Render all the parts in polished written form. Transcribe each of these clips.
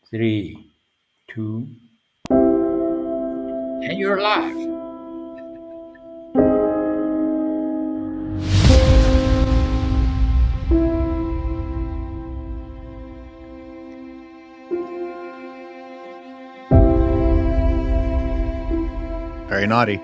Three, two, and you're live. Very naughty.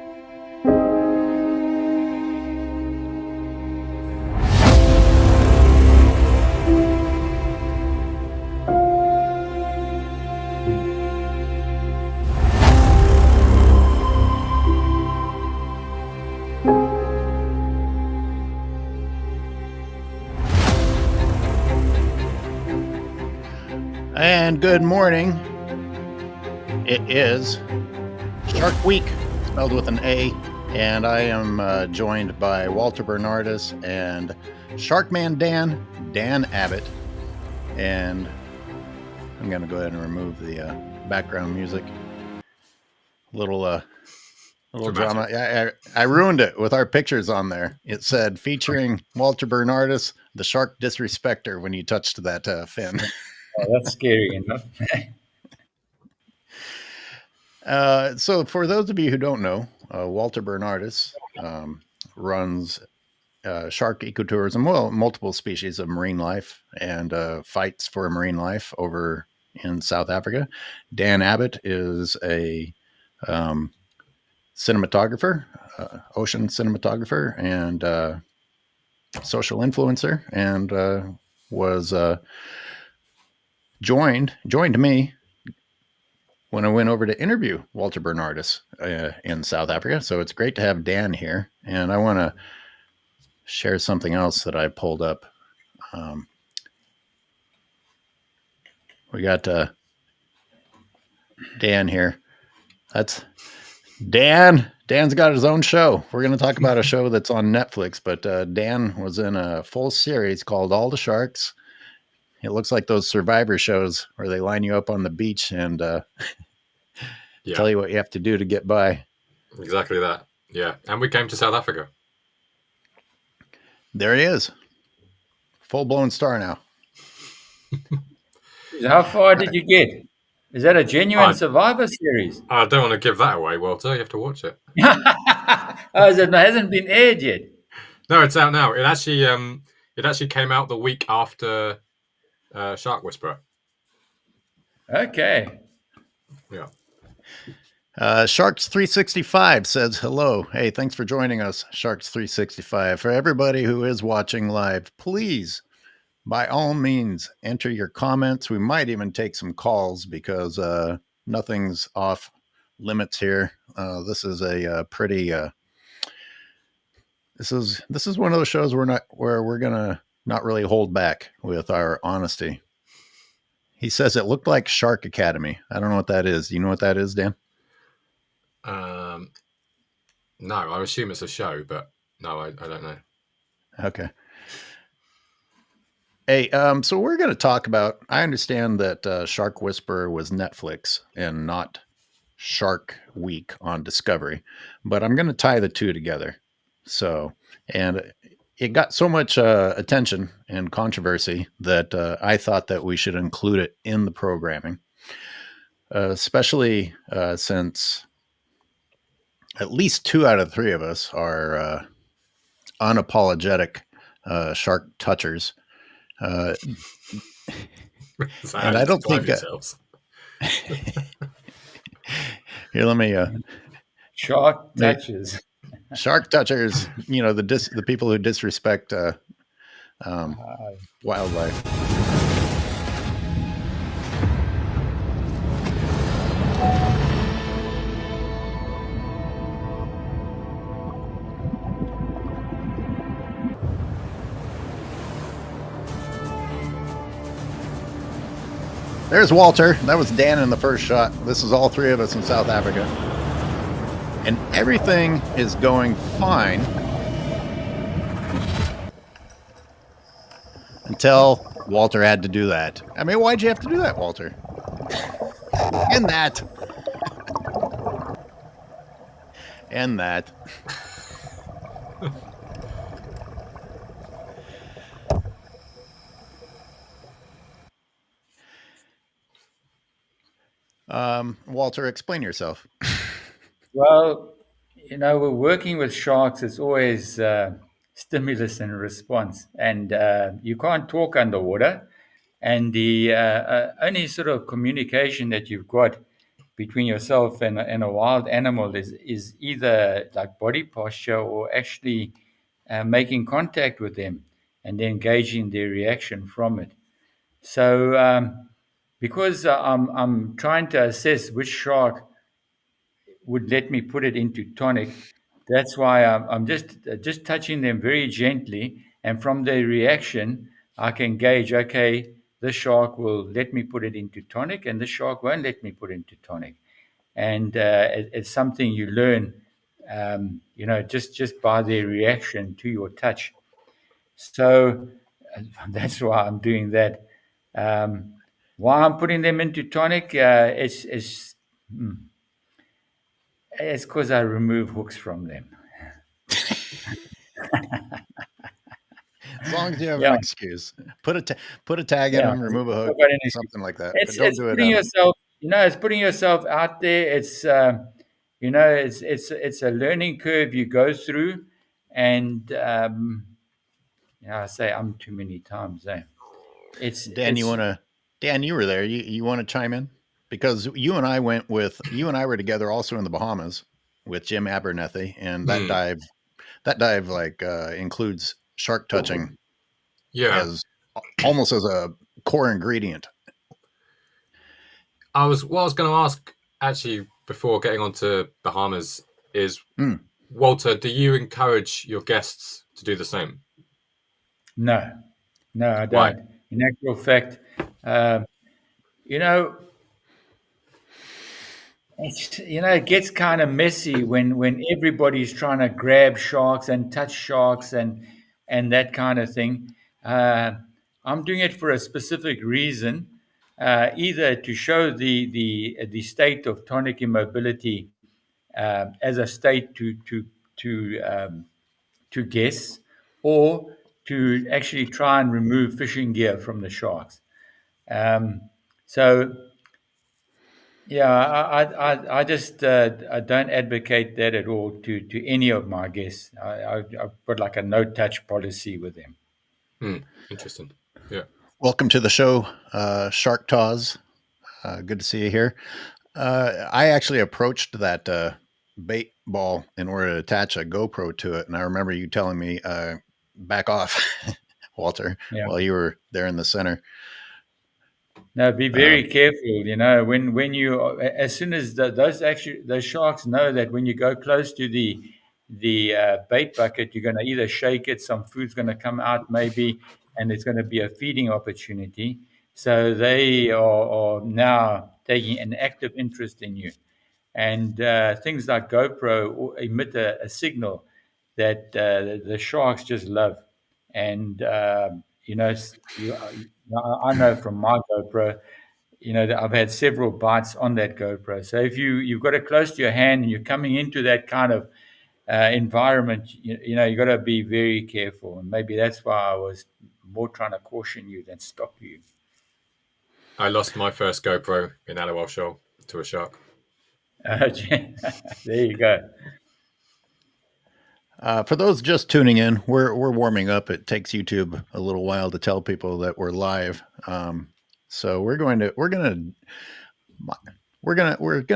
And good morning. It is Shark Week, spelled with an A, and I am joined by Walter Bernardis and Sharkman Dan Abbott. And I'm going to go ahead and remove the background music. Little drama. Yeah, I ruined it with our pictures on there. It said featuring Walter Bernardis, the shark disrespecter, when you touched that fin. Oh, that's scary enough. So for those of you who don't know, Walter Bernardis runs shark ecotourism, well, multiple species of marine life, and fights for marine life over in South Africa. Dan Abbott is a cinematographer, ocean cinematographer, and social influencer, and was joined me when I went over to interview Walter Bernardis in South Africa. So it's great to have Dan here. And I want to share something else that I pulled up. We got Dan here. That's Dan. Dan's got his own show. We're going to talk about a show that's on Netflix, but Dan was in a full series called All the Sharks. It looks like those Survivor shows where they line you up on the beach and tell you what you have to do to get by. Exactly that. Yeah. And we came to South Africa. There he is. Full-blown star now. How far did you get? Is that a genuine Survivor series? I don't want to give that away, Walter. You have to watch it. It hasn't been aired yet. No, it's out now. It actually came out the week after Shark Whisperer. Okay. Yeah. Sharks 365 says hello. Hey, thanks for joining us, Sharks 365. For everybody who is watching live, please, by all means, enter your comments. We might even take some calls because nothing's off limits here. This is a pretty. This is one of those shows where we're gonna not really hold back with our honesty. He says it looked like Shark Academy. I don't know what that is. Do you know what that is, Dan? No, I assume it's a show, but no, I don't know. Okay. Hey, so we're going to talk about, I understand that Shark Whisperer was Netflix and not Shark Week on Discovery, but I'm going to tie the two together. So, and it got so much attention and controversy that I thought that we should include it in the programming, especially since at least 2 out of 3 of us are unapologetic shark touchers. And I don't think here, let me Shark touchers. Shark touchers, the people who disrespect wildlife. There's Walter. That was Dan in the first shot. This is all 3 of us in South Africa. And everything is going fine until Walter had to do that. I mean, why'd you have to do that, Walter? And that. And that. Walter, explain yourself. Well, we're working with sharks. It's always stimulus and response, and you can't talk underwater. And the only sort of communication that you've got between yourself and a wild animal is either like body posture or actually making contact with them and then gauging their reaction from it. So, because I'm trying to assess which shark would let me put it into tonic. That's why I'm just touching them very gently, and from their reaction, I can gauge. Okay, this shark will let me put it into tonic, and this shark won't let me put it into tonic. And it's something you learn, just by their reaction to your touch. So that's why I'm doing that. Um, why I'm putting them into tonic, it's because I remove hooks from them. As long as you have an Yeah, excuse, put a tag in yeah. them, remove a hook, I've got an excuse. something like that. But It's don't it's do it putting on. yourself, it's putting yourself out there. It's a learning curve you go through, and I say too many times. It's Dan, it's Dan, you were there. You want to chime in? Because you and I were together also in the Bahamas with Jim Abernethy, and that dive includes shark touching Yeah. as almost as a core ingredient. I was going to ask actually before getting on to Bahamas is, Walter, do you encourage your guests to do the same? no, I Why? don't. In actual fact, uh, you know, it gets kind of messy when everybody's trying to grab sharks and touch sharks and that kind of thing. Uh, I'm doing it for a specific reason, either to show the state of tonic immobility as a state to guess, or to actually try and remove fishing gear from the sharks. Um, so yeah, I just I don't advocate that at all to any of my guests. I've got like a no touch policy with them. Interesting. Yeah. Welcome to the show, Shark Taz. Good to see you here. I actually approached that bait ball in order to attach a GoPro to it, and I remember you telling me, "Back off, Walter," Yeah. while you were there in the center. Now be very careful. When you as soon as those sharks know that when you go close to the bait bucket, you're going to either shake it, some food's going to come out maybe, and it's going to be a feeding opportunity. So they are now taking an active interest in you. And things like GoPro emit a signal that the sharks just love. And I know from my GoPro, that I've had several bites on that GoPro. So if you've got it close to your hand and you're coming into that kind of environment, you got to be very careful. And maybe that's why I was more trying to caution you than stop you. I lost my first GoPro in Aliwal Shoal to a shark. There you go. For those just tuning in, we're warming up. It takes YouTube a little while to tell people that we're live. So we're gonna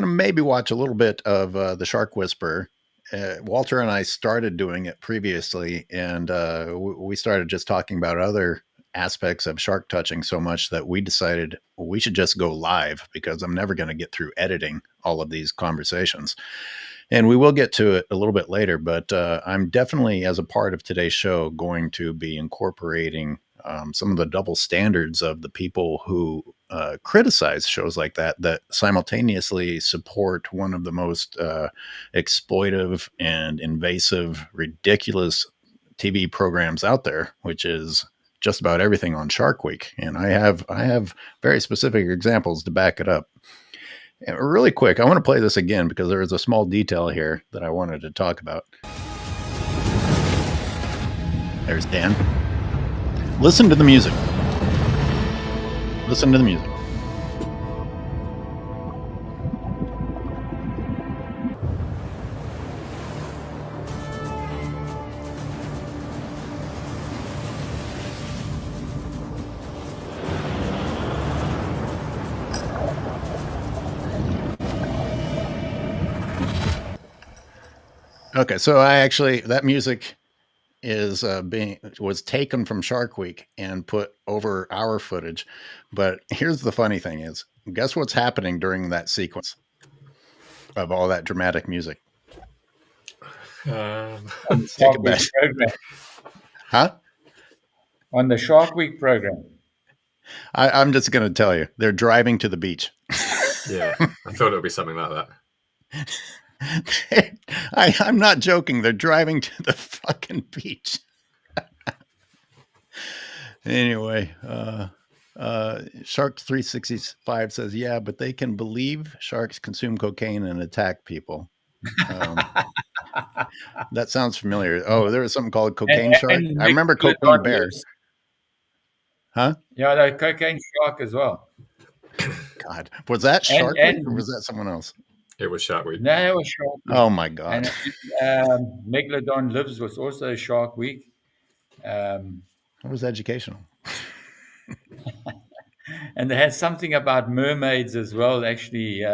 maybe watch a little bit of the Shark Whisperer. Walter and I started doing it previously, and we started just talking about other aspects of shark touching so much that we decided we should just go live, because I'm never going to get through editing all of these conversations. And we will get to it a little bit later, but I'm definitely, as a part of today's show, going to be incorporating some of the double standards of the people who criticize shows like that simultaneously support one of the most exploitive and invasive, ridiculous TV programs out there, which is just about everything on Shark Week. And I have very specific examples to back it up. And really quick, I want to play this again because there is a small detail here that I wanted to talk about. There's Dan. Listen to the music. Listen to the music. Okay, so that music is was taken from Shark Week and put over our footage. But here's the funny thing: is guess what's happening during that sequence of all that dramatic music? On the Take a Shark bet, Week program. huh? On the Shark Week program. I'm just going to tell you, they're driving to the beach. Yeah, I thought it would be something like that. I'm not joking. They're driving to the fucking beach. Anyway, Shark 365 says, yeah, but they can believe sharks consume cocaine and attack people. That sounds familiar. Oh, there was something called Cocaine Shark. And I remember Cocaine Bear. Lives. Huh? Yeah, the Cocaine Shark as well. God. Was that Shark Week or was that someone else? It was Shark Week. No, it was Shark Week. Oh, my God. And Megalodon Lives was also Shark Week. It was educational. And they had something about mermaids as well, actually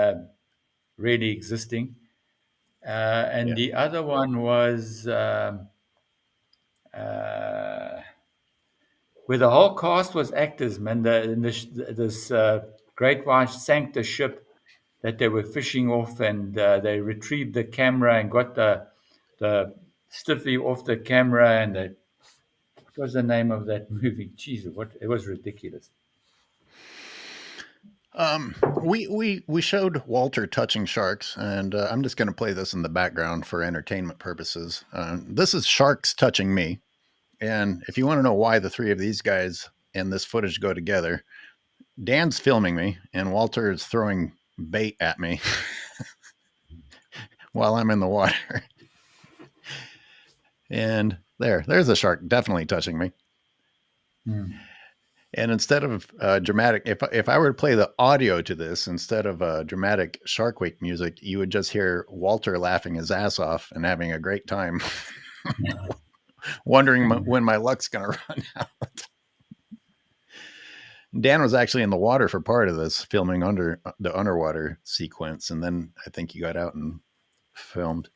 really existing. The other one was where the whole cast was actors, man. This great white sank the ship that they were fishing off, and they retrieved the camera and got the stiffy off the camera. And what was the name of that movie? Jesus, it was ridiculous. We showed Walter touching sharks, and I'm just going to play this in the background for entertainment purposes. This is sharks touching me, and if you want to know why the three of these guys and this footage go together, Dan's filming me, and Walter is throwing bait at me while I'm in the water. And there's a shark definitely touching me. And instead of dramatic, if I were to play the audio to this, instead of dramatic Shark Week music, you would just hear Walter laughing his ass off and having a great time, wondering when my luck's going to run out. Dan was actually in the water for part of this, filming under the underwater sequence, and then I think he got out and filmed.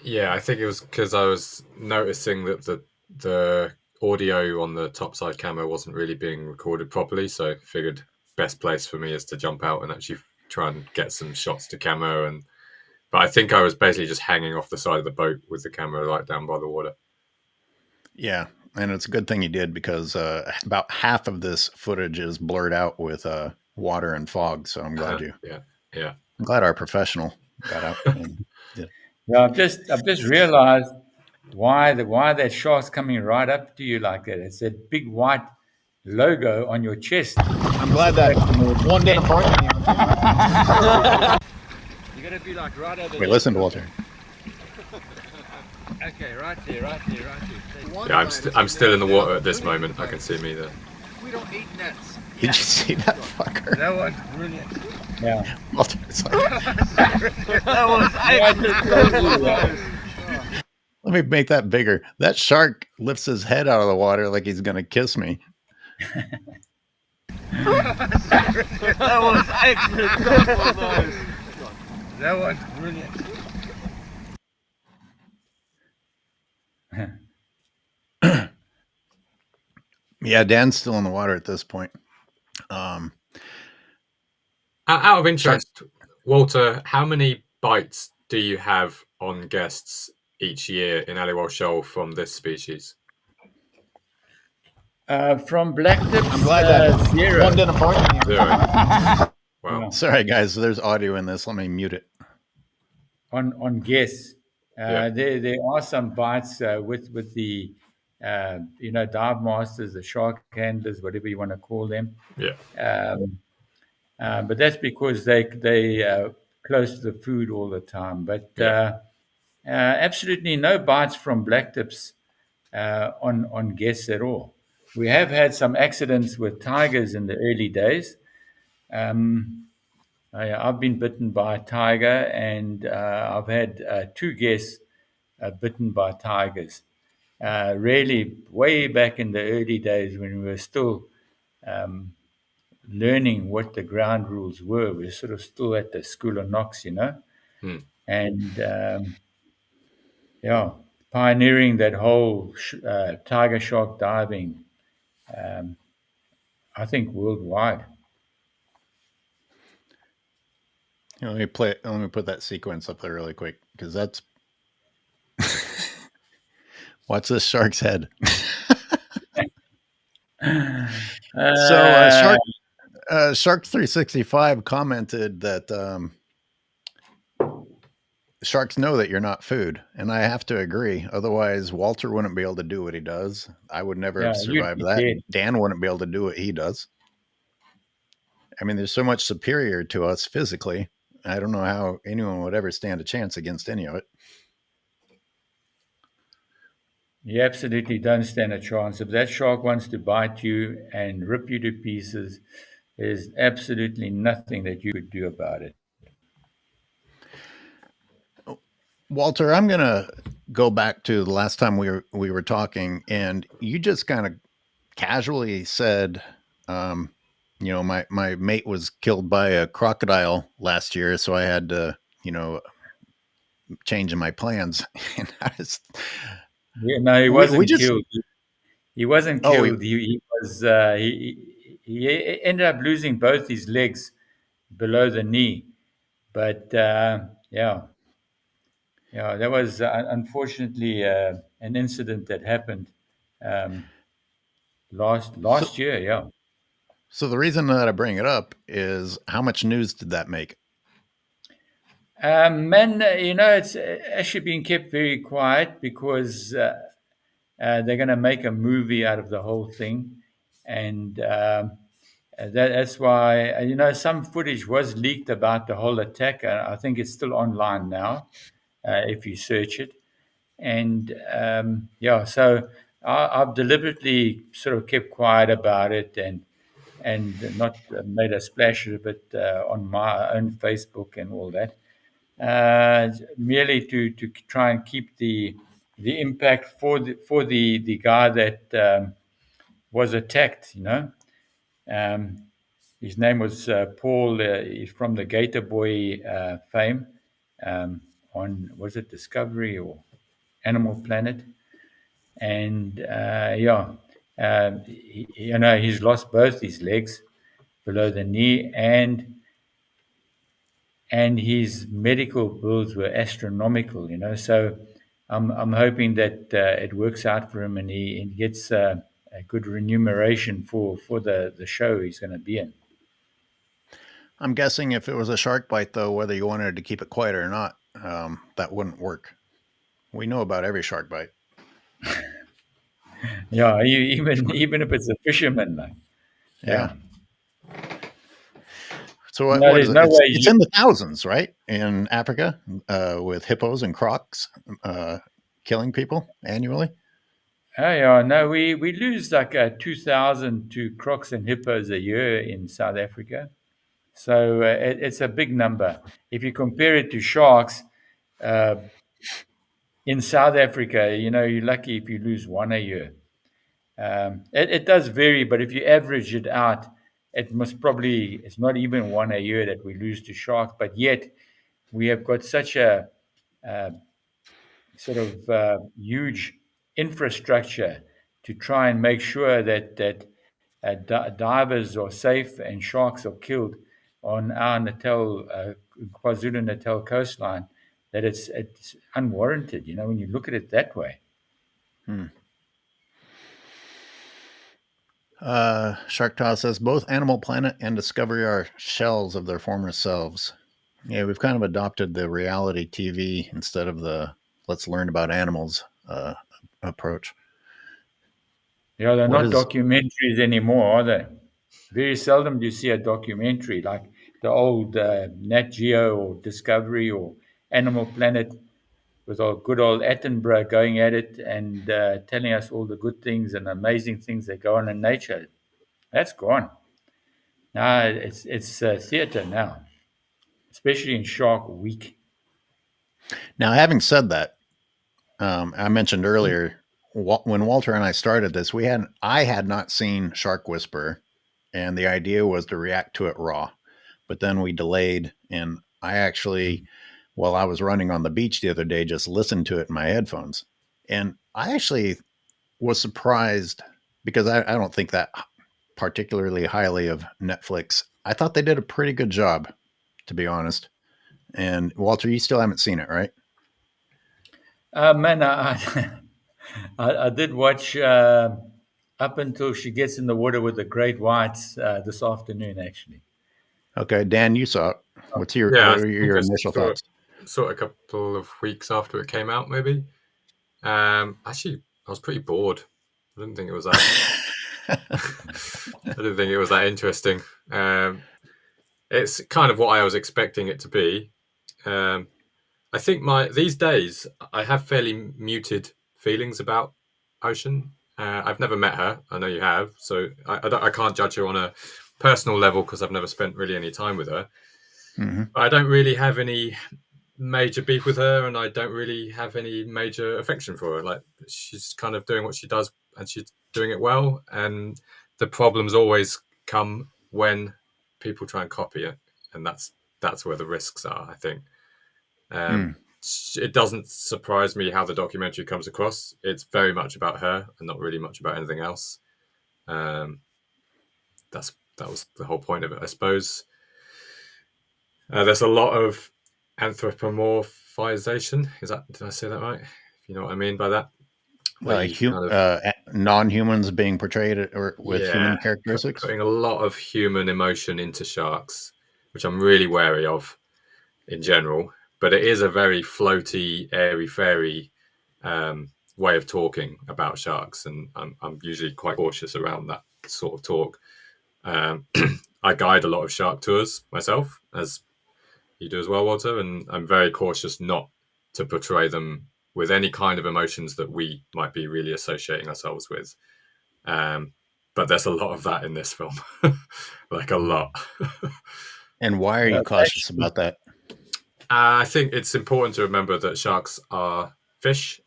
Yeah, I think it was because I was noticing that the audio on the topside camera wasn't really being recorded properly, so I figured best place for me is to jump out and actually try and get some shots to camera. But I think I was basically just hanging off the side of the boat with the camera right down by the water. Yeah, and it's a good thing you did, because about half of this footage is blurred out with water and fog. So I'm glad yeah. I'm glad our professional got out. Yeah, I've just realized why that shark's coming right up to you like that. It's that big white logo on your chest. I'm glad that one didn't point me. You gotta be like right over there. Wait, listen to Walter. Okay, right there. Yeah, I'm still in the water at this moment. I can see me there. We don't eat nets. Did you see that fucker? That was brilliant. Yeah. Walter's like, That was let me make that bigger. That shark lifts his head out of the water like he's gonna kiss me. That was excellent. That was brilliant. Yeah, Dan's still in the water at this point. Out of interest, Walter, how many bites do you have on guests each year in Aliwal Shoal from this species? From black tips, I'm glad that zero. one didn't point me. Zero. Wow. Yeah. Sorry, guys. There's audio in this. Let me mute it. On guests, there are some bites with the dive masters, the shark handlers, whatever you want to call them. Yeah. But that's because they close to the food all the time. But absolutely no bites from black tips on guests at all. We have had some accidents with tigers in the early days. I've been bitten by a tiger, and I've had 2 guests bitten by tigers. Really, way back in the early days when we were still learning what the ground rules were. We were sort of still at the School of Knox, And yeah, pioneering that whole tiger shark diving, um, I think worldwide. Let me put that sequence up there really quick because that's watch this shark's head. So Uh, Shark 365 commented that sharks know that you're not food, and I have to agree. Otherwise, Walter wouldn't be able to do what he does. I would never yeah, have you'd survived be that. dead. Dan wouldn't be able to do what he does. I mean, there's so much superior to us physically. I don't know how anyone would ever stand a chance against any of it. You absolutely don't stand a chance. If that shark wants to bite you and rip you to pieces, there's absolutely nothing that you could do about it. Walter, I'm gonna go back to the last time we were talking, and you just kind of casually said, um, my mate was killed by a crocodile last year, so I had to, change my plans. And Yeah, no, he we wasn't just killed. He wasn't oh we killed. He was. He ended up losing both his legs below the knee. But yeah, yeah, that was unfortunately an incident that happened um, last so last year. Yeah. so the reason that I bring it up is how much news did that make? Man, it's actually been kept very quiet because they're going to make a movie out of the whole thing, and that's why some footage was leaked about the whole attack. I think it's still online now if you search it, and yeah, so I've deliberately sort of kept quiet about it and not made a splash of it on my own Facebook and all that merely to try and keep the impact for the guy that was attacked. Um, his name was Paul. He's from the Gator Boy fame um, on was it Discovery or Animal Planet, and yeah, he's lost both his legs below the knee and his medical bills were astronomical. So I'm hoping that it works out for him and he gets a good remuneration for the show he's going to be in. I'm guessing if it was a shark bite, though, whether you wanted to keep it quiet or not, that wouldn't work. We know about every shark bite. Yeah, even if it's a fisherman, like, Yeah. yeah. So No, what is there's it? no way It's in the thousands, right? In Africa, with hippos and crocs killing people annually. Oh yeah, no, we lose like 2,000 to crocs and hippos a year in South Africa. So it's a big number. If you compare it to sharks, uh, in South Africa, you're lucky if you lose one a year. It does vary, but if you average it out, it's not even one a year that we lose to sharks, but yet we have got such a uh, sort of huge infrastructure to try and make sure that divers are safe and sharks are killed on our Natal, KwaZulu Natal coastline, that it's unwarranted. When you look at it that way. Hmm. Shark Toss says both Animal Planet and Discovery are shells of their former selves. Yeah, we've kind of adopted the reality TV instead of the let's learn about animals approach. Yeah, they're What not is documentaries anymore, are they? Very seldom do you see a documentary like the old Nat Geo or Discovery or Animal Planet with our good old Attenborough going at it and telling us all the good things and amazing things that go on in nature. That's gone. Now it's theatre now, especially in Shark Week. now? Having said that, I mentioned earlier when Walter and I started this, I had not seen Shark Whisperer, and the idea was to react to it raw. But then we delayed, and I actually while I was running on the beach the other day, just listened to it in my headphones. And I actually was surprised because I don't think that particularly highly of Netflix. I thought they did a pretty good job, to be honest. And Walter, you still haven't seen it, right? Man, I did watch up until she gets in the water with the great whites this afternoon, actually. Okay, Dan, you saw it. What Yeah, I are think your I initial thoughts? saw it a couple of weeks after it came out, maybe. Actually, I was pretty bored. I didn't think it was that. I didn't think it was that interesting. It's kind of what I was expecting it to be. I think these days I have fairly muted feelings about Ocean. I've never met her. I know you have, so I can't judge her on a personal level because I've never spent really any time with her. Mm-hmm. I don't really have any major beef with her, and I don't really have any major affection for her. Like, she's kind of doing what she does, and she's doing it well. And the problems always come when people try and copy it, and that's where the risks are, I think. It doesn't surprise me how the documentary comes across. It's very much about her and not really much about anything else. That was the whole point of it, I suppose. There's a lot of anthropomorphization. Did I say that right? You know what I mean by that? Non-humans being portrayed with human characteristics. Putting a lot of human emotion into sharks, which I'm really wary of in general. But it is a very floaty, airy-fairy way of talking about sharks, and I'm usually quite cautious around that sort of talk. I guide a lot of shark tours myself, as you do as well, Walter, and I'm very cautious not to portray them with any kind of emotions that we might be really associating ourselves with. But there's a lot of that in this film, like a lot. And why are you cautious about that? I think it's important to remember that sharks are fish.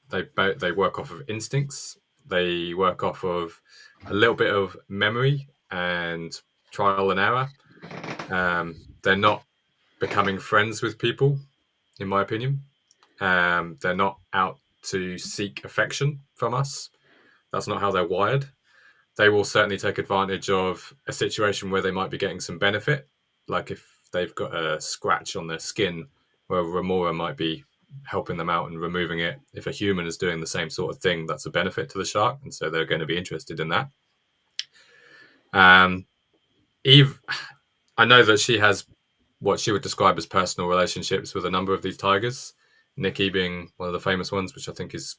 They work off of instincts. They work off of a little bit of memory and trial and error. They're not becoming friends with people, in my opinion. They're not out to seek affection from us. That's not how they're wired. They will certainly take advantage of a situation where they might be getting some benefit, like if they've got a scratch on their skin where a remora might be helping them out and removing it. If a human is doing the same sort of thing, that's a benefit to the shark, and so they're going to be interested in that. Eve, I know that she has what she would describe as personal relationships with a number of these tigers, Nikki being one of the famous ones, which I think is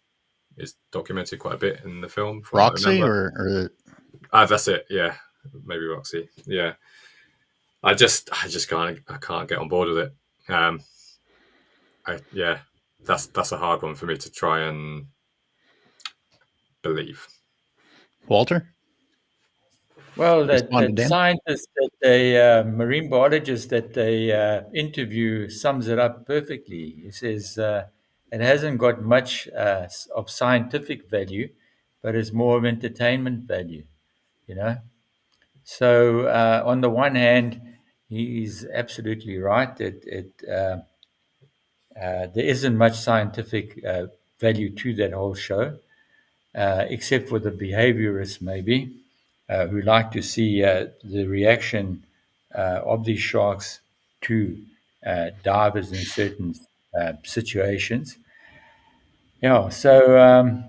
documented quite a bit in the film. Roxy or that's it. Yeah, maybe Roxy. Yeah, I just can't get on board with it. That's a hard one for me to try and believe. Walter? Well, that scientist, marine biologist that they interview sums it up perfectly. He says it hasn't got much of scientific value, but it's more of entertainment value, you know. So on the one hand, he's absolutely right that there isn't much scientific value to that whole show, except for the behaviorists maybe, who like to see the reaction of these sharks to divers in certain situations. Yeah, so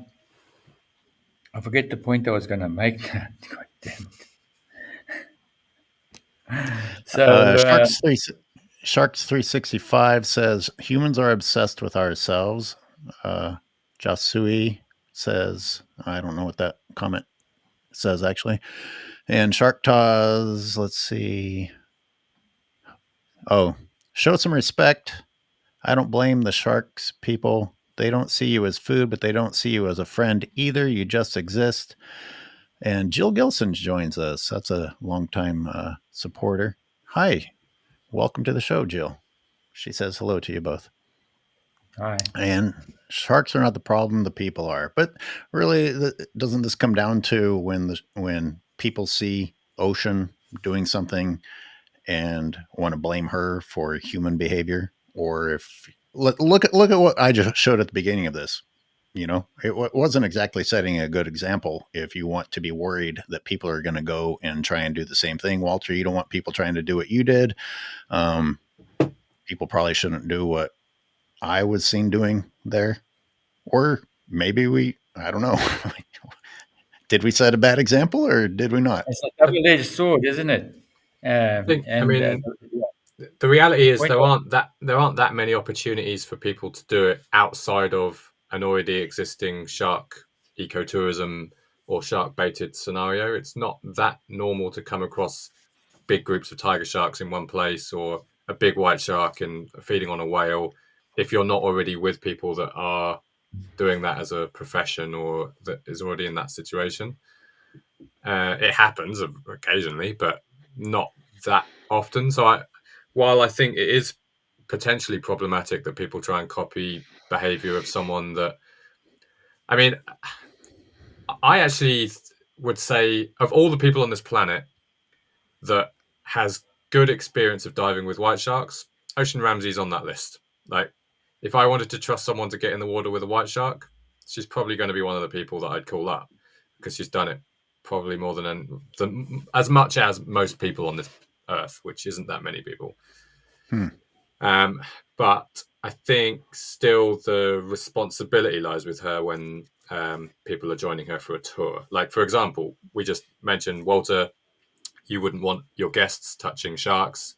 I forget the point I was going to make. God damn it. So Sharks 365 says humans are obsessed with ourselves. Jasui says, I don't know what that comment says actually. And Shark Taz, let's see. Oh, show some respect. I don't blame the sharks people. They don't see you as food, but they don't see you as a friend either. You just exist. And Jill Gilson joins us. That's a longtime supporter. Hi. Welcome to the show, Jill. She says hello to you both. Hi. And sharks are not the problem, the people are. But really, doesn't this come down to when people see Ocean doing something and want to blame her for human behavior or if look at what I just showed at the beginning of this. It wasn't exactly setting a good example if you want to be worried that people are going to go and try and do the same thing. Walter, you don't want people trying to do what you did. People probably shouldn't do what I was seen doing there. Or maybe I don't know. Did we set a bad example or did we not? It's a double-edged sword, isn't it? I mean, the reality is there aren't that many opportunities for people to do it outside of an already existing shark ecotourism or shark baited scenario. It's not that normal to come across big groups of tiger sharks in one place or a big white shark and feeding on a whale if you're not already with people that are doing that as a profession or that is already in that situation. It happens occasionally, but not that often. So while I think it is potentially problematic that people try and copy behavior of someone that, I mean, I actually would say of all the people on this planet that has good experience of diving with white sharks, Ocean Ramsey's on that list. Like, if I wanted to trust someone to get in the water with a white shark, she's probably going to be one of the people that I'd call up because she's done it probably more than as much as most people on this earth, which isn't that many people. But I think still the responsibility lies with her when people are joining her for a tour. Like, for example, we just mentioned, Walter, you wouldn't want your guests touching sharks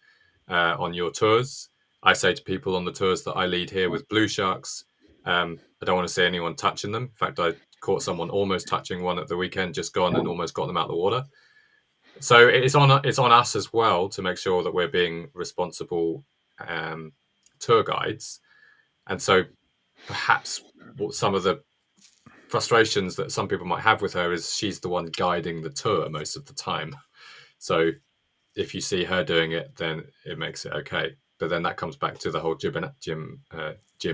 on your tours. I say to people on the tours that I lead here with blue sharks, I don't want to see anyone touching them. In fact, I caught someone almost touching one at the weekend, just gone and almost got them out of the water. So it's on us as well to make sure that we're being responsible tour guides. And so perhaps some of the frustrations that some people might have with her is she's the one guiding the tour most of the time. So if you see her doing it, then it makes it okay. But then that comes back to the whole gym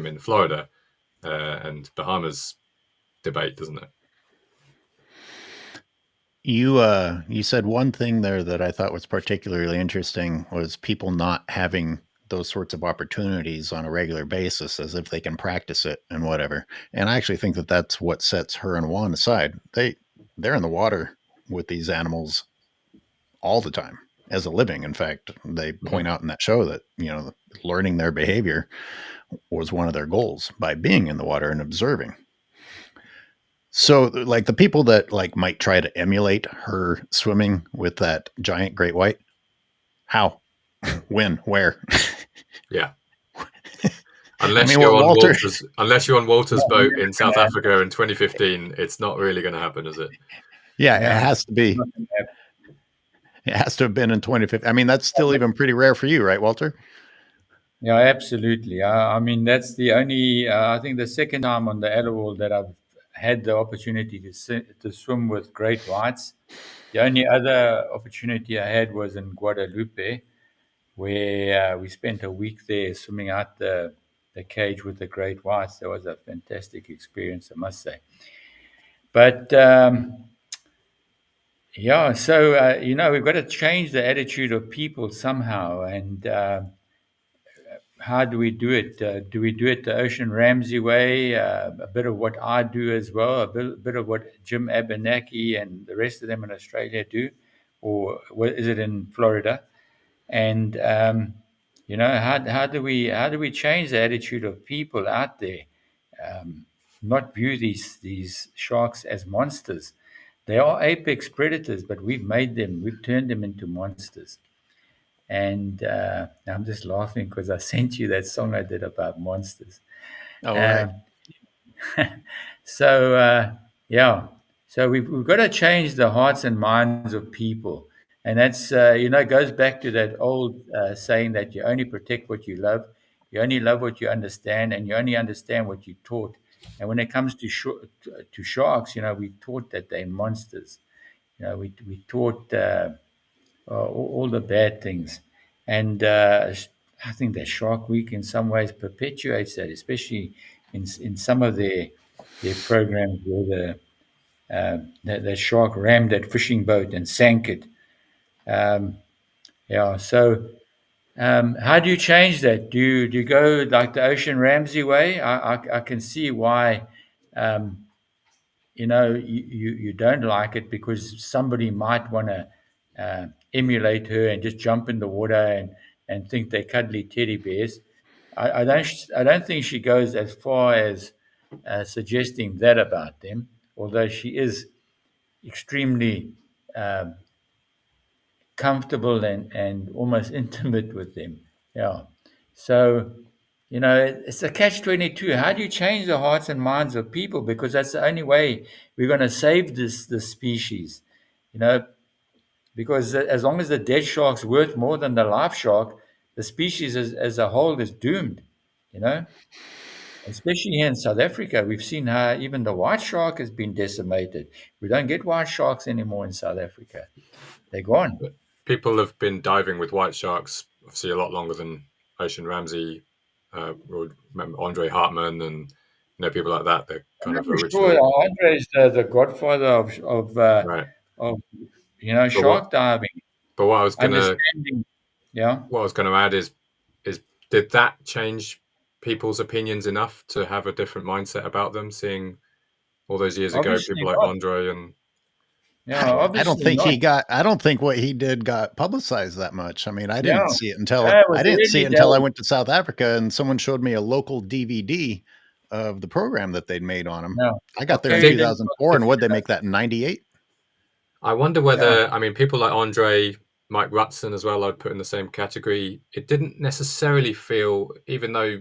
in Florida and Bahamas debate, doesn't it? You said one thing there that I thought was particularly interesting was people not having those sorts of opportunities on a regular basis as if they can practice it and whatever. And I actually think that that's what sets her and Juan aside. They're in the water with these animals all the time as a living. In fact, they point out in that show that, learning their behavior was one of their goals by being in the water and observing. So like the people that like might try to emulate her swimming with that giant great white, how, when, where? Yeah. Unless you're on Walter's boat in South Africa in 2015, it's not really going to happen, is it? Yeah, it has to be. It has to have been in 2015. I mean, that's still even pretty rare for you, right, Walter? Yeah, absolutely. I mean, that's the only, I think the second time on the Adderall that I've had the opportunity to swim with great whites. The only other opportunity I had was in Guadalupe, where we spent a week there swimming out the cage with the great whites. That was a fantastic experience, I must say. But yeah, so, we've got to change the attitude of people somehow. And how do we do it? Do we do it the Ocean Ramsey way? A bit of what I do as well, a bit of what Jim Abernathy and the rest of them in Australia do, or is it in Florida? And how do we change the attitude of people out there? Not view these sharks as monsters. They are apex predators, but we've turned them into monsters. And I'm just laughing because I sent you that song I did about monsters. Oh, right. So we've got to change the hearts and minds of people, and that's it goes back to that old saying that you only protect what you love, you only love what you understand, and you only understand what you taught. And when it comes to sharks, we taught that they're monsters. We taught all the bad things. And I think that Shark Week in some ways perpetuates that, especially in some of their programs where the shark rammed that fishing boat and sank it. So How do you change that? Do you go like the Ocean Ramsey way? I can see why. Um, you don't like it because somebody might want to emulate her and just jump in the water and think they're cuddly teddy bears. I don't think she goes as far as suggesting that about them, although she is extremely um, comfortable and almost intimate with them. Yeah. So, it's a catch-22. How do you change the hearts and minds of people? Because that's the only way we're going to save this species. You know, because as long as the dead shark's worth more than the live shark, the species as a whole is doomed. You know, especially here in South Africa, we've seen how even the white shark has been decimated. We don't get white sharks anymore in South Africa. They're gone. But people have been diving with white sharks obviously a lot longer than Ocean Ramsey, remember Andre Hartman, and people like that. They're kind I'm of not sure. original, Andre is the godfather right? of But what shark diving. but what I was gonna Understanding, yeah. what I was gonna add is did that change people's opinions enough to have a different mindset about them? Seeing all those years ago, Obviously people like not. Andre and Yeah, I don't obviously think not. he got. I don't think what he did got publicized that much. I mean, Yeah, it I was didn't see early it until I days. went to South Africa and someone showed me a local DVD of the program that they'd made on him. Yeah, I I got there in carried it. 2004, and what they make that in '98? I wonder Yeah, whether, I mean, people like Andre, Mike Rutson as well, I'd put in the same category. It didn't necessarily feel, even though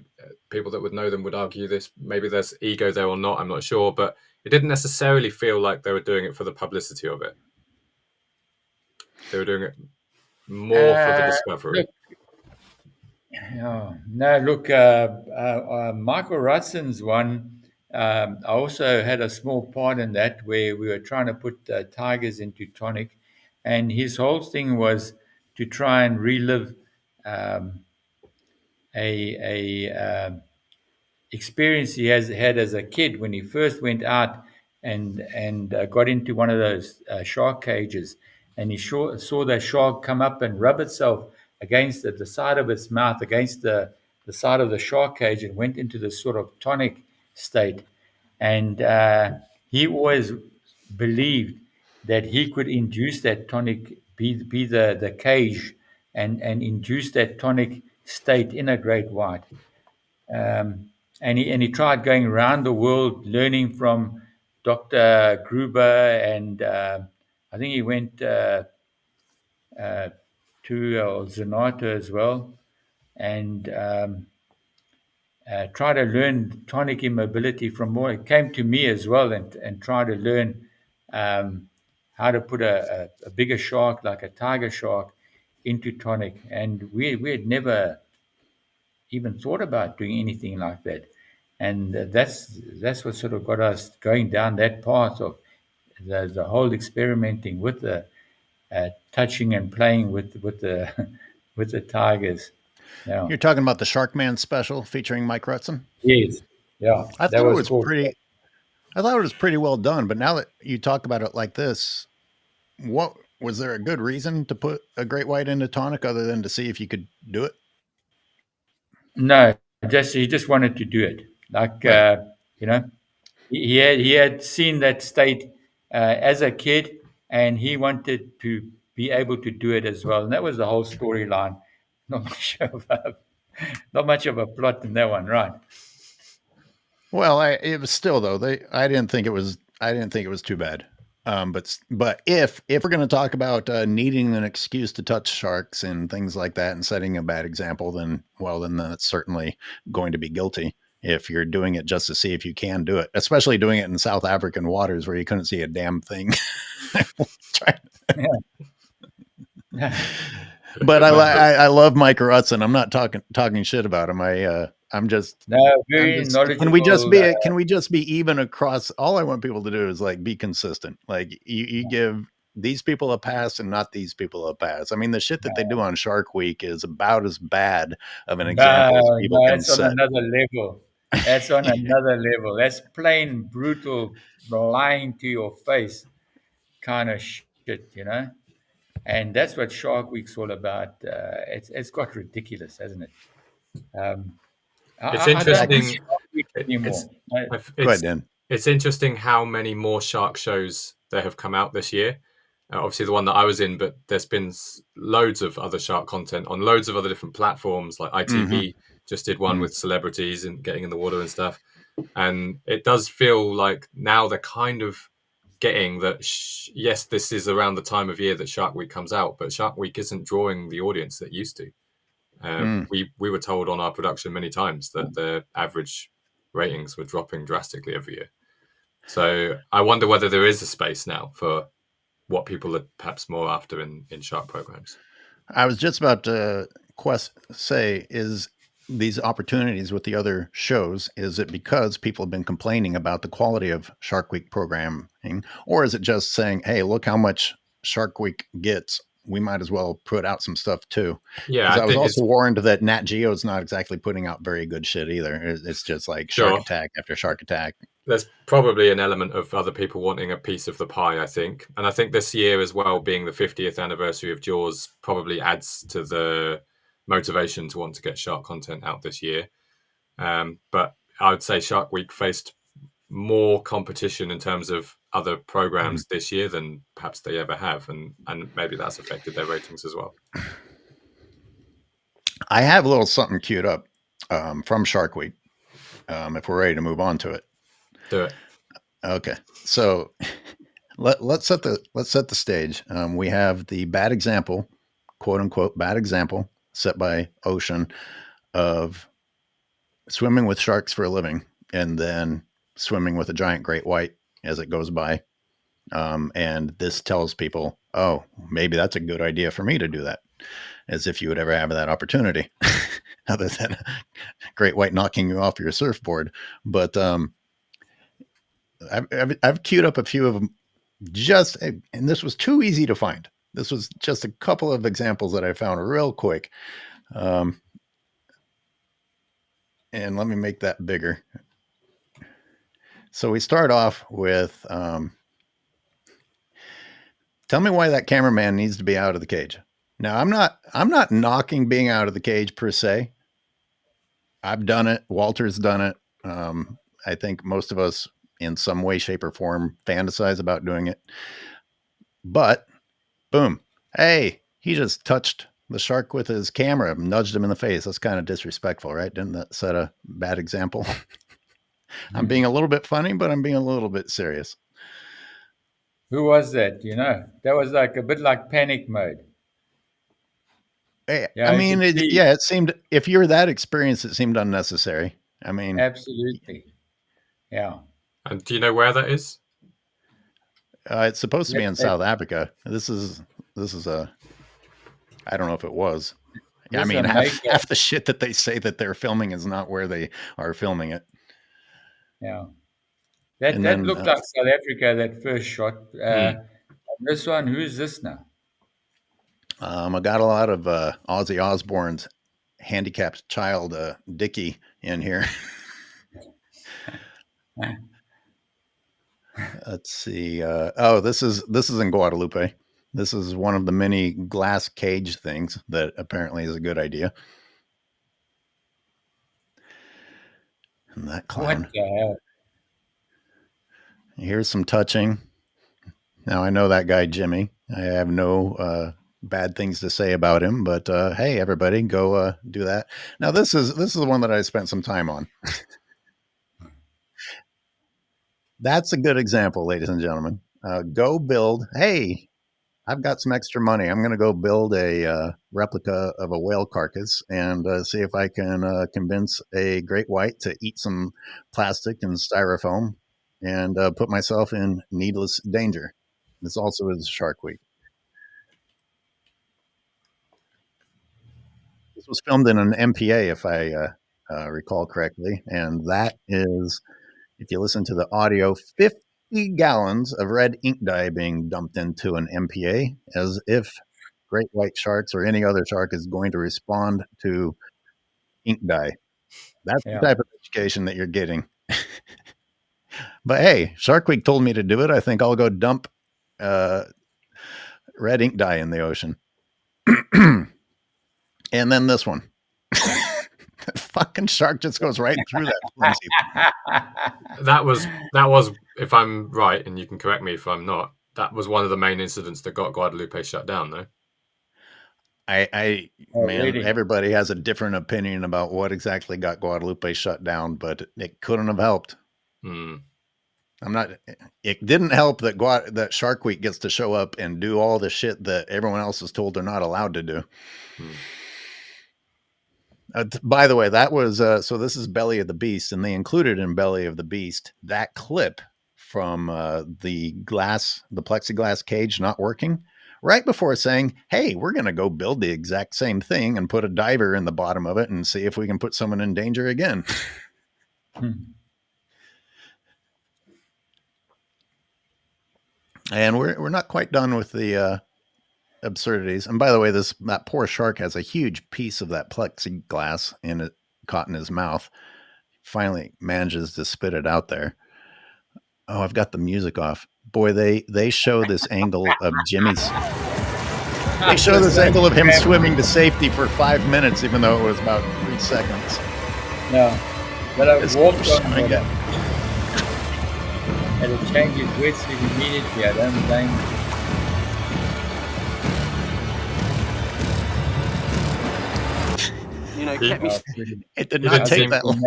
people that would know them would argue this, maybe there's ego there or not, I'm not sure, but it didn't necessarily feel like they were doing it for the publicity of it. They were doing it more for the look, discovery. yeah, no, look, Michael Rutson's one. I also had a small part in that where we were trying to put tigers into tonic, and his whole thing was to try and relive um, a experience he has had as a kid when he first went out and got into one of those shark cages, and he saw that shark come up and rub itself against the side of its mouth, against the side of the shark cage, and went into this sort of tonic state. And he always believed that he could induce that tonic, be the cage, and induce that tonic state in a great white. Um, and he tried going around the world learning from Dr. Gruber, and I think he went uh, to Zanata as well, and try to learn tonic immobility from more. It came to me as well, and try to learn um, how to put a bigger shark like a tiger shark into tonic. And we had never even thought about doing anything like that. And that's what sort of got us going down that path of the whole experimenting with the touching and playing with the with the tigers. Yeah. You're talking about the Sharkman special featuring Mike Rutson. Yes. Yeah. I That thought it was was called. pretty. I thought it was pretty well done. But now that you talk about it like this, what was there a good reason to put a great white into tonic other than to see if you could do it? No, just he just wanted to do it. Like Right. you know, he had seen that state as a kid, and he wanted to be able to do it as well. And that was the whole storyline. Not much of a, not much of a plot in that one, right? Well, it was still though. I didn't think it was. I didn't think it was too bad. But if we're going to talk about needing an excuse to touch sharks and things like that and setting a bad example, then that's certainly going to be guilty. If you're doing it just to see if you can do it, especially doing it in South African waters where you couldn't see a damn thing. Yeah. But I love Mike Rutson. I'm not talking shit about him. I'm just No, very can we just knowledgeable. be even across? All I want people to do is like be consistent. Like you give these people a pass and not these people a pass. I mean, the shit that they do on Shark Week is about as bad of an No, example as people no, can it's on set. another level. That's on another level. That's plain brutal, lying to your face kind of shit. And that's what Shark Week's all about. It's got ridiculous, hasn't it? It's I don't miss interesting. Shark Week It's anymore. Go ahead, Dan. it's interesting how many more shark shows there have come out this year. Obviously, the one that I was in, but there's been loads of other shark content on loads of other different platforms. Like ITV just did one with celebrities and getting in the water and stuff. And it does feel like now they're kind of getting that. Yes, this is around the time of year that Shark Week comes out, but Shark Week isn't drawing the audience that it used to. We were told on our production many times that the average ratings were dropping drastically every year. So I wonder whether there is a space now for what people are perhaps more after in shark programs. I was just about to say, is these opportunities with the other shows, is it because people have been complaining about the quality of Shark Week programming, or is it just saying, hey, look how much Shark Week gets, we might as well put out some stuff too? Yeah, I was also warned that Nat Geo is not exactly putting out very good shit either. It's just like Shark Attack after Shark Attack. There's probably an element of other people wanting a piece of the pie, I think. And I think this year as well, being the 50th anniversary of Jaws, probably adds to the motivation to want to get shark content out this year. But I would say Shark Week faced more competition in terms of other programs this year than perhaps they ever have. And maybe that's affected their ratings as well. I have a little something queued up from Shark Week, if we're ready to move on to it. Do it. Okay, so let's set the stage. We have the bad example, quote unquote, bad example set by Ocean of swimming with sharks for a living, and then swimming with a giant great white as it goes by. And this tells people, oh, maybe that's a good idea for me to do that, as if you would ever have that opportunity, other than a great white knocking you off your surfboard. But I've queued up a few of them, and this was too easy to find. This was just a couple of examples that I found real quick. And let me make that bigger. So we start off with, tell me why that cameraman needs to be out of the cage. Now, I'm not knocking being out of the cage per se. I've done it. Walter's done it. I think most of us in some way, shape, or form fantasize about doing it. But boom. Hey, he just touched the shark with his camera, nudged him in the face. That's kind of disrespectful, right? Didn't that set a bad example? I'm being a little bit funny, but I'm being a little bit serious. Who was that? You know, that was like a bit like panic mode. Yeah, I mean, it seemed, if you're that experienced, it seemed unnecessary. I mean, absolutely. Yeah. And do you know where that is? It's supposed to be in South Africa. This is I don't know if it was. I mean, half the shit that they say that they're filming is not where they are filming it. Yeah. That looked like South Africa, that first shot. This one, who's this now? I got a lot of Ozzy Osbourne's handicapped child, Dickie, in here. Let's see. This is in Guadalupe. This is one of the many glass cage things that apparently is a good idea. And that clown. What the hell? Here's some touching. Now I know that guy Jimmy. I have no bad things to say about him, but hey, everybody, go do that. Now this is the one that I spent some time on. That's a good example, ladies and gentlemen. Go build. Hey, I've got some extra money. I'm going to go build a replica of a whale carcass and see if I can convince a great white to eat some plastic and styrofoam and put myself in needless danger. This also is Shark Week. This was filmed in an MPA, if I recall correctly, and that is, if you listen to the audio, 50 gallons of red ink dye being dumped into an MPA, as if great white sharks or any other shark is going to respond to ink dye. That's the type of education that you're getting. But hey, Shark Week told me to do it. I think I'll go dump red ink dye in the ocean. And then this one. That fucking shark just goes right through that flimsy. That was, if I'm right, and you can correct me if I'm not, that was one of the main incidents that got Guadalupe shut down, though. Man, really? everybody has a different opinion about what exactly got Guadalupe shut down, but it couldn't have helped. It didn't help that that Shark Week gets to show up and do all the shit that everyone else is told they're not allowed to do. By the way, that was, so this is Belly of the Beast, and they included in Belly of the Beast that clip from the plexiglass cage not working, right before saying, hey, we're going to go build the exact same thing and put a diver in the bottom of it and see if we can put someone in danger again. And we're not quite done with the absurdities. And by the way, that poor shark has a huge piece of that plexiglass caught in his mouth. Finally manages to spit it out there. Oh, I've got the music off. Boy, they show this angle of Jimmy's. They show this angle of him swimming to safety for 5 minutes, even though it was about 3 seconds. No, but I walked on it. And it changes wetsuit immediately. I don't blame you. Kept me. It did not take that long.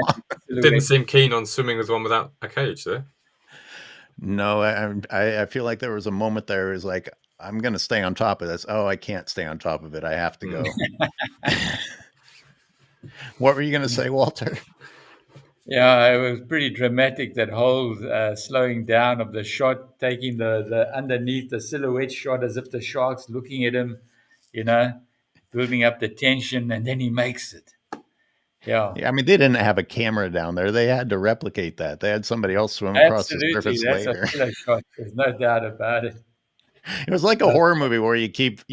Didn't seem keen on swimming with one without a cage, though. No, I feel like there was a moment there. It was like, I'm going to stay on top of this. Oh, I can't stay on top of it. I have to go. What were you going to say, Walter? Yeah, it was pretty dramatic, that whole slowing down of the shot, taking the underneath the silhouette shot as if the shark's looking at him, building up the tension, and then he makes it. Yeah. I mean, they didn't have a camera down there. They had to replicate that. They had somebody else swim across the surface later. That's a killer shot. There's no doubt about it. It was like a horror movie where you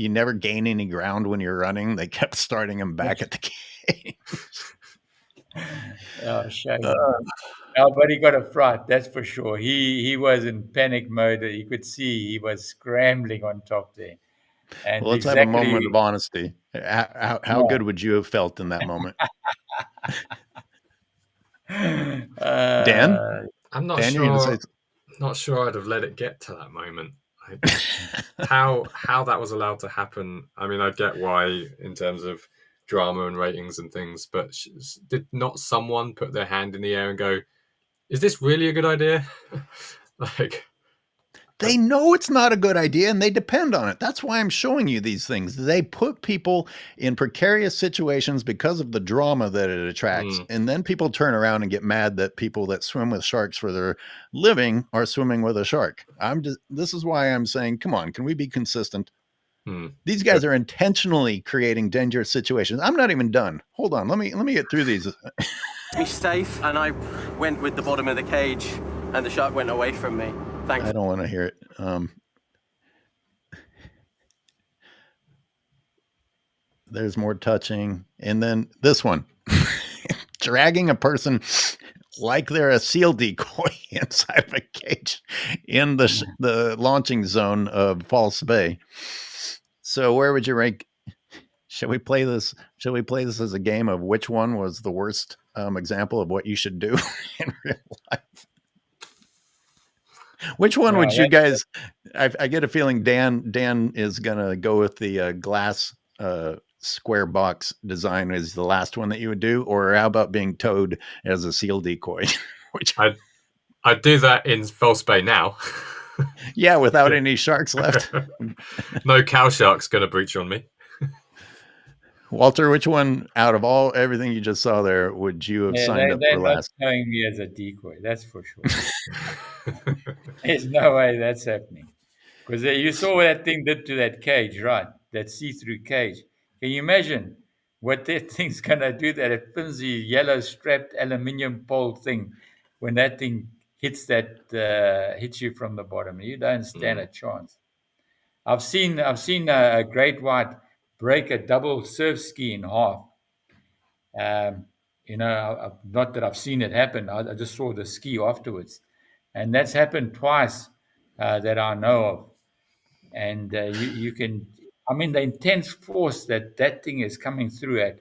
never gain any ground when you're running. They kept starting him back at the cage. Oh, shame. But he got a fright, that's for sure. He was in panic mode. You could see he was scrambling on top there. And well, let's have a moment of honesty. How good would you have felt in that moment? Dan? I'm not sure. Not sure I'd have let it get to that moment. How that was allowed to happen. I mean, I get why in terms of drama and ratings and things, but did not someone put their hand in the air and go, is this really a good idea? They know it's not a good idea and they depend on it. That's why I'm showing you these things. They put people in precarious situations because of the drama that it attracts. And then people turn around and get mad that people that swim with sharks for their living are swimming with a shark. This is why I'm saying, come on, can we be consistent? These guys are intentionally creating dangerous situations. I'm not even done. Hold on. Let me get through these. Be safe, and I went with the bottom of the cage, and the shark went away from me. Thanks. I don't want to hear it. There's more touching, and then this one, dragging a person like they're a seal decoy inside of a cage in the launching zone of False Bay. So where would you rank? Shall we play this as a game of which one was the worst example of what you should do in real life? Which one would you guys? I get a feeling Dan is gonna go with the glass square box design as the last one that you would do, or how about being towed as a seal decoy? Which I'd do that in False Bay now. Yeah, without any sharks left. No cow shark's going to breach on me. Walter, which one out of everything you just saw there would you have signed up for last? They're not towing me as a decoy, that's for sure. There's no way that's happening. Because you saw what that thing did to that cage, right? That see-through cage. Can you imagine what that thing's going to do, that flimsy yellow strapped aluminium pole thing, when that thing hits you from the bottom? You don't stand a chance. I've seen a great white break a double surf ski in half. Not that I've seen it happen. I just saw the ski afterwards, and that's happened twice that I know of. and you can. I mean, the intense force that thing is coming through at.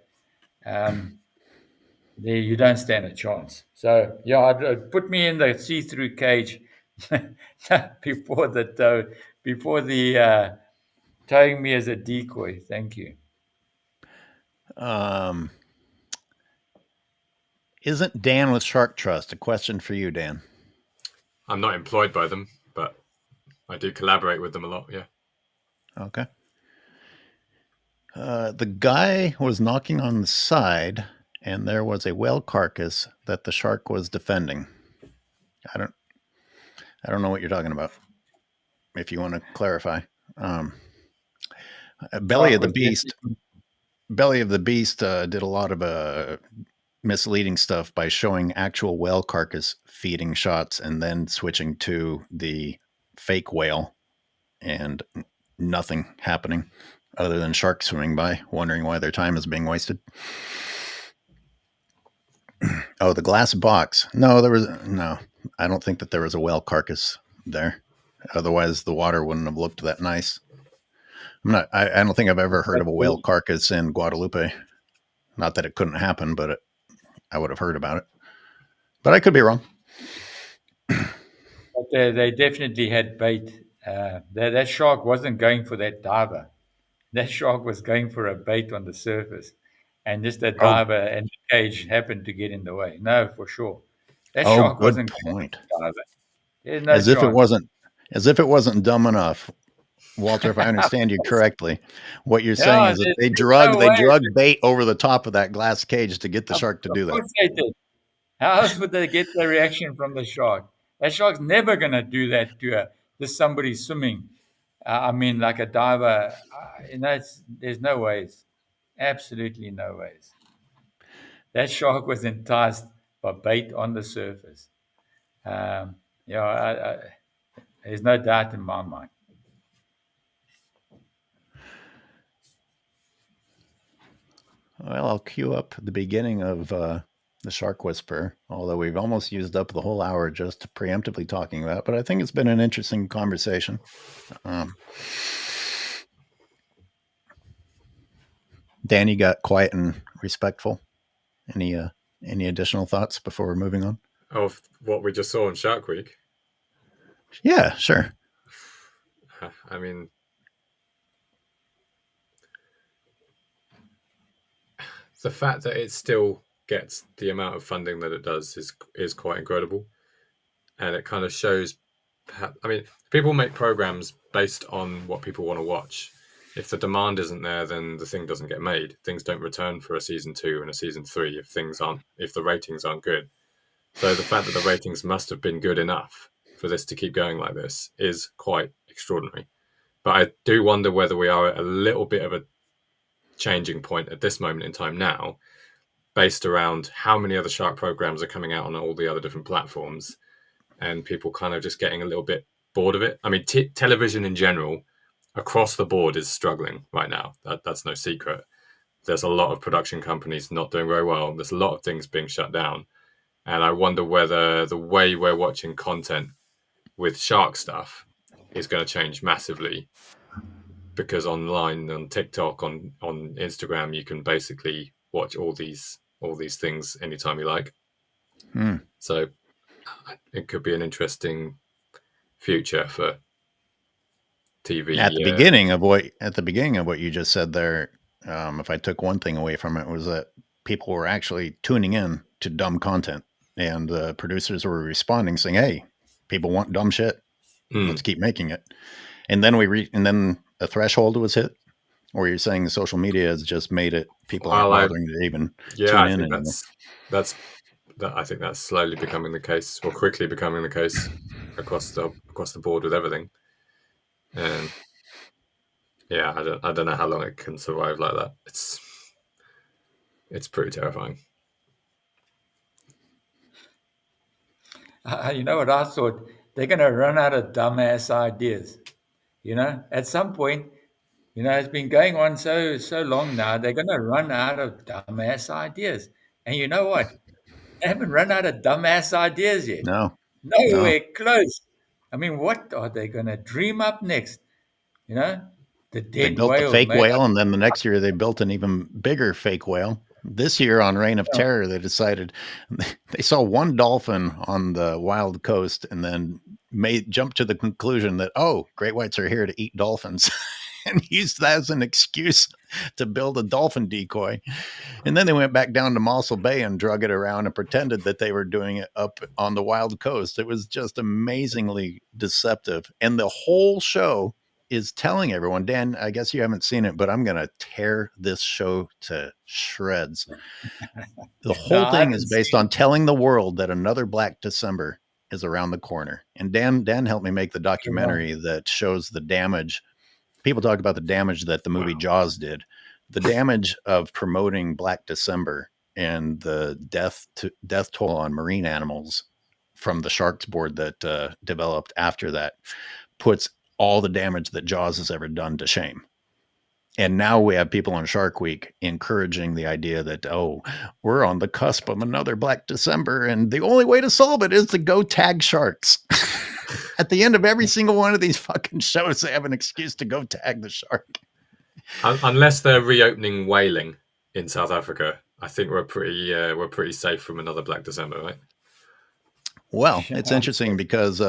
There you don't stand a chance. So yeah, I'd put me in the see-through cage before the towing me as a decoy. Thank you. Um, isn't Dan with Shark Trust? A question for you, Dan. I'm not employed by them, but I do collaborate with them a lot. Yeah. Okay. The guy was knocking on the side, and there was a whale carcass that the shark was defending. I don't know what you're talking about. If you want to clarify, Belly of the Beast. Belly of the Beast did a lot of misleading stuff by showing actual whale carcass feeding shots and then switching to the fake whale and nothing happening other than sharks swimming by, wondering why their time is being wasted. Oh, the glass box. No, I don't think that there was a whale carcass there. Otherwise, the water wouldn't have looked that nice. I don't think I've ever heard of a whale carcass in Guadalupe. Not that it couldn't happen, but I would have heard about it. But I could be wrong. But they definitely had bait. That shark wasn't going for that diver. That shark was going for a bait on the surface, and just that diver and the cage happened to get in the way. No, for sure. That shark good wasn't point. Going for the diver. There's no As if it wasn't dumb enough. Walter, if I understand you correctly, what you're saying is that they drug bait over the top of that glass cage to get the shark to do that. They did. How else would they get the reaction from the shark? That shark's never going to do that to somebody swimming. I mean, like a diver. There's no ways. Absolutely no ways. That shark was enticed by bait on the surface. There's no doubt in my mind. Well, I'll cue up the beginning of the Shark Whisperer, although we've almost used up the whole hour just preemptively talking about it, but I think it's been an interesting conversation. Danny got quiet and respectful. Any additional thoughts before we're moving on? Of what we just saw in Shark Week? Yeah, sure. I mean, the fact that it still gets the amount of funding that it does is quite incredible, and it kind of shows. I mean, people make programs based on what people want to watch. If the demand isn't there, then the thing doesn't get made. Things don't return for a season 2 and a season 3 if the ratings aren't good. So the fact that the ratings must have been good enough for this to keep going like this is quite extraordinary. But I do wonder whether we are at a little bit of a changing point at this moment in time now, based around how many other shark programs are coming out on all the other different platforms, and people kind of just getting a little bit bored of it. I mean, television in general, across the board, is struggling right now. That's no secret. There's a lot of production companies not doing very well. There's a lot of things being shut down. And I wonder whether the way we're watching content with shark stuff is going to change massively, because online, on TikTok, on Instagram, you can basically watch all these things anytime you like. So it could be an interesting future for TV. At the beginning of what you just said there, if I took one thing away from it, was that people were actually tuning in to dumb content, and the producers were responding, saying, "Hey, people want dumb shit. Let's keep making it." And then then a threshold was hit, or you're saying the social media has just made it people aren't bothering to even tune in anymore. I think that's slowly becoming the case, or quickly becoming the case across the board with everything. And yeah, I don't know how long it can survive like that. It's pretty terrifying. You know what I thought? They're going to run out of dumbass ideas. At some point, it's been going on so long now. They're going to run out of dumbass ideas. And you know what? They haven't run out of dumbass ideas yet. No. Nowhere close. I mean, what are they going to dream up next? You know, the They dead built the whale fake made whale, up. and then the next year they built an even bigger fake whale. This year on Reign of Terror, they decided they saw one dolphin on the wild coast, and then jumped to the conclusion that great whites are here to eat dolphins, and used that as an excuse to build a dolphin decoy. And then they went back down to Mossel Bay and drug it around and pretended that they were doing it up on the wild coast. It was just amazingly deceptive, and the whole show is telling everyone, Dan, I guess you haven't seen it, but I'm going to tear this show to shreds. The No, whole I thing is haven't based seen on it. telling the world that another Black December is around the corner. And Dan helped me make the Wow. documentary that shows the damage. People talk about the damage that the movie Jaws did. The damage of promoting Black December and the death toll on marine animals from the sharks board that developed after that puts all the damage that Jaws has ever done to shame. And now we have people on Shark Week encouraging the idea that, we're on the cusp of another Black December, and the only way to solve it is to go tag sharks. At the end of every single one of these fucking shows, they have an excuse to go tag the shark. Unless they're reopening whaling in South Africa, I think we're pretty safe from another Black December, right? Well, it's interesting because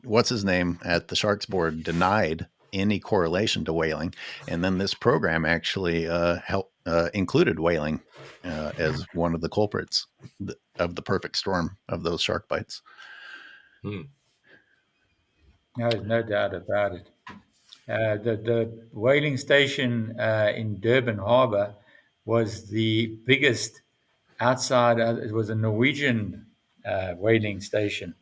what's his name at the Sharks board denied any correlation to whaling, and then this program actually included whaling as one of the culprits of the perfect storm of those shark bites. No, there's no doubt about it. The whaling station in Durban Harbour was the biggest outside. It was a Norwegian whaling station.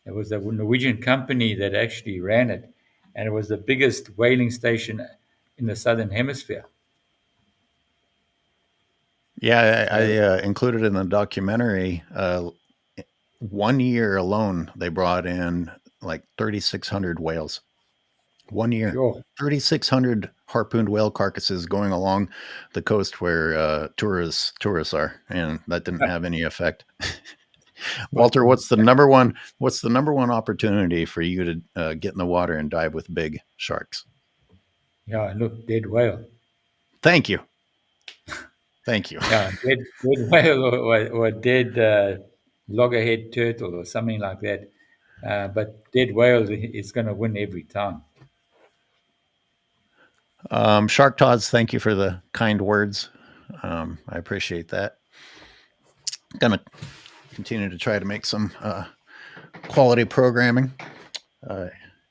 It was a Norwegian company that actually ran it, and it was the biggest whaling station in the Southern Hemisphere. Yeah, I So, included in the documentary. 1 year alone, they brought in like 3,600 whales. 1 year, sure. 3,600 harpooned whale carcasses going along the coast where tourists are, and that didn't have any effect. Walter, what's the number one? What's the number one opportunity for you to get in the water and dive with big sharks? Yeah, look, dead whale. Thank you. Thank you. Yeah, dead whale or dead loggerhead turtle or something like that. But dead whale is going to win every time. Shark Tods, thank you for the kind words. I appreciate that. Gonna continue to try to make some quality programming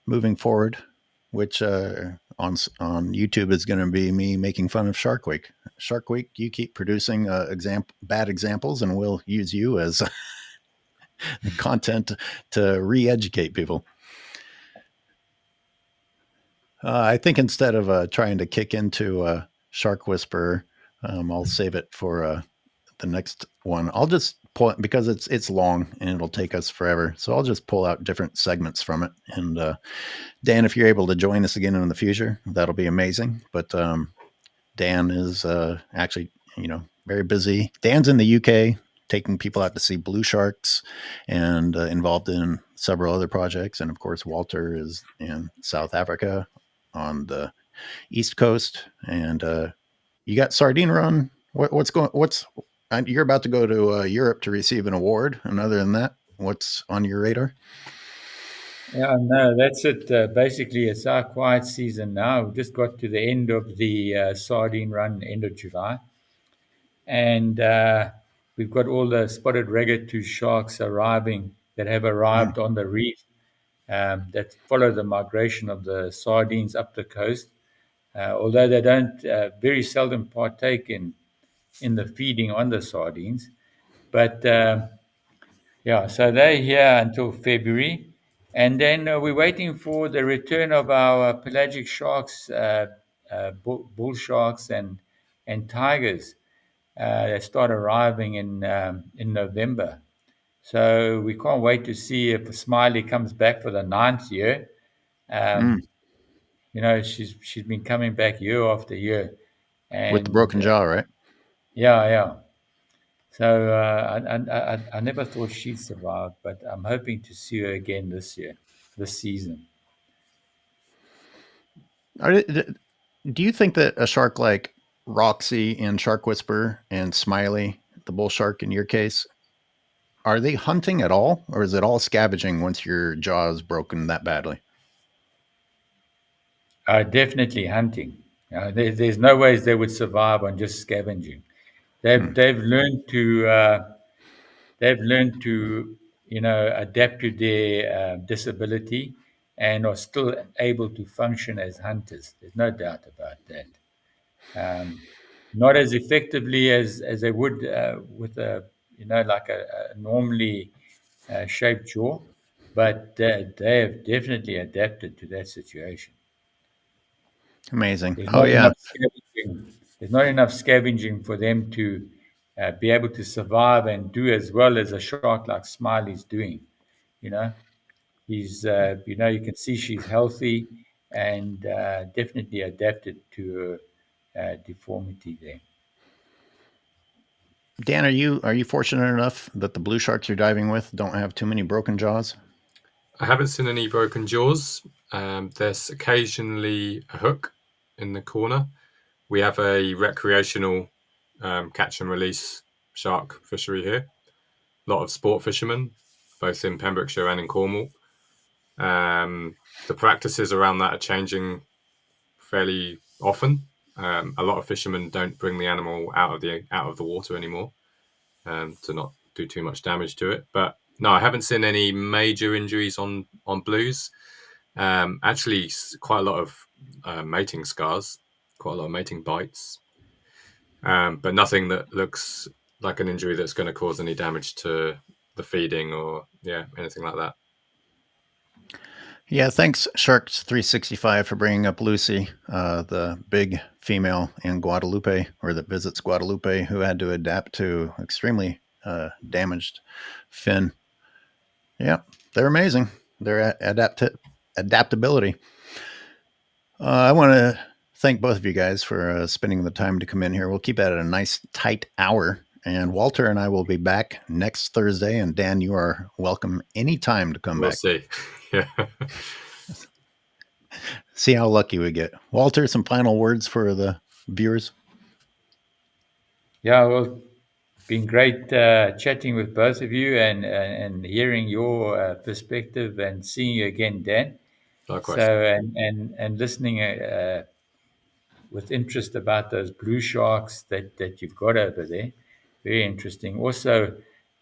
moving forward, which on YouTube is going to be me making fun of Shark Week. Shark Week, you keep producing bad examples, and we'll use you as content to re-educate people. I think instead of trying to kick into Shark Whisperer, I'll save it for the next one. I'll just pull it because it's long and it'll take us forever. So I'll just pull out different segments from it. And Dan, if you're able to join us again in the future, that'll be amazing. But Dan is actually, very busy. Dan's in the UK taking people out to see blue sharks and involved in several other projects. And of course, Walter is in South Africa on the East Coast. And you got Sardine Run. You're about to go to Europe to receive an award. And other than that, what's on your radar? Yeah, no, that's it. Basically, it's our quiet season now. We just got to the end of the sardine run, end of July. And we've got all the spotted ragged-tooth sharks arriving that have arrived on the reef that follow the migration of the sardines up the coast. Although they don't very seldom partake in the feeding on the sardines. But yeah, so they're here until February. And then we're waiting for the return of our pelagic sharks, bull sharks and tigers that start arriving in November. So we can't wait to see if Smiley comes back for the ninth year. She's been coming back year after year, With the and broken jaw, right? yeah. So I never thought she'd survive, but I'm hoping to see her again this year, this season. Do you think that a shark like Roxy and Shark Whisper and Smiley, the bull shark in your case, are they hunting at all, or is it all scavenging once your jaw is broken that badly? Definitely hunting. There's no ways they would survive on just scavenging. They've learned to adapt to their disability and are still able to function as hunters. There's no doubt about that. Not as effectively as they would with like a normally shaped jaw, but they have definitely adapted to that situation. Amazing. There's Oh not yeah. enough scavenging. There's not enough scavenging for them to be able to survive and do as well as a shark like Smiley's doing. You know, you can see she's healthy and definitely adapted to her deformity there. Dan, are you fortunate enough that the blue sharks you're diving with don't have too many broken jaws? I haven't seen any broken jaws. There's occasionally a hook in the corner. We have a recreational catch and release shark fishery here. A lot of sport fishermen, both in Pembrokeshire and in Cornwall. The practices around that are changing fairly often. A lot of fishermen don't bring the animal out of the water anymore to not do too much damage to it. But no, I haven't seen any major injuries on blues. Actually, quite a lot of mating scars, quite a lot of mating bites, but nothing that looks like an injury that's going to cause any damage to the feeding or anything like that. Yeah, thanks Sharks 365 for bringing up Lucy, the big female in Guadalupe, or that visits Guadalupe, who had to adapt to extremely damaged fin. Yeah, they're amazing. Their adaptability. I want to thank both of you guys for spending the time to come in here. We'll keep that at a nice tight hour. And Walter and I will be back next Thursday. And Dan, you are welcome anytime to come back. We'll see. Yeah. See how lucky we get. Walter, some final words for the viewers? Yeah, well, been great chatting with both of you and hearing your perspective and seeing you again, Dan. Likewise. So and listening with interest about those blue sharks that you've got over there. Very interesting. Also,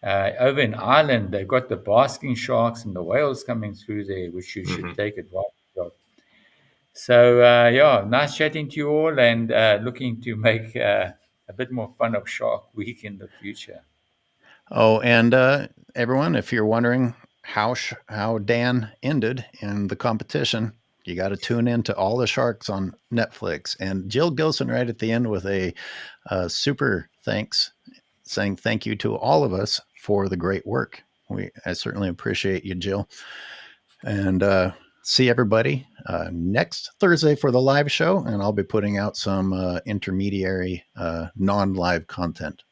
over in Ireland, they've got the basking sharks and the whales coming through there, which you should take advantage of. So, nice chatting to you all and looking to make a bit more fun of Shark Week in the future. Oh, and everyone, if you're wondering how Dan ended in the competition, you got to tune in to All the Sharks on Netflix. And Jill Gilson right at the end with a super thanks, saying thank you to all of us for the great work. I certainly appreciate you, Jill. And see everybody next Thursday for the live show. And I'll be putting out some intermediary non-live content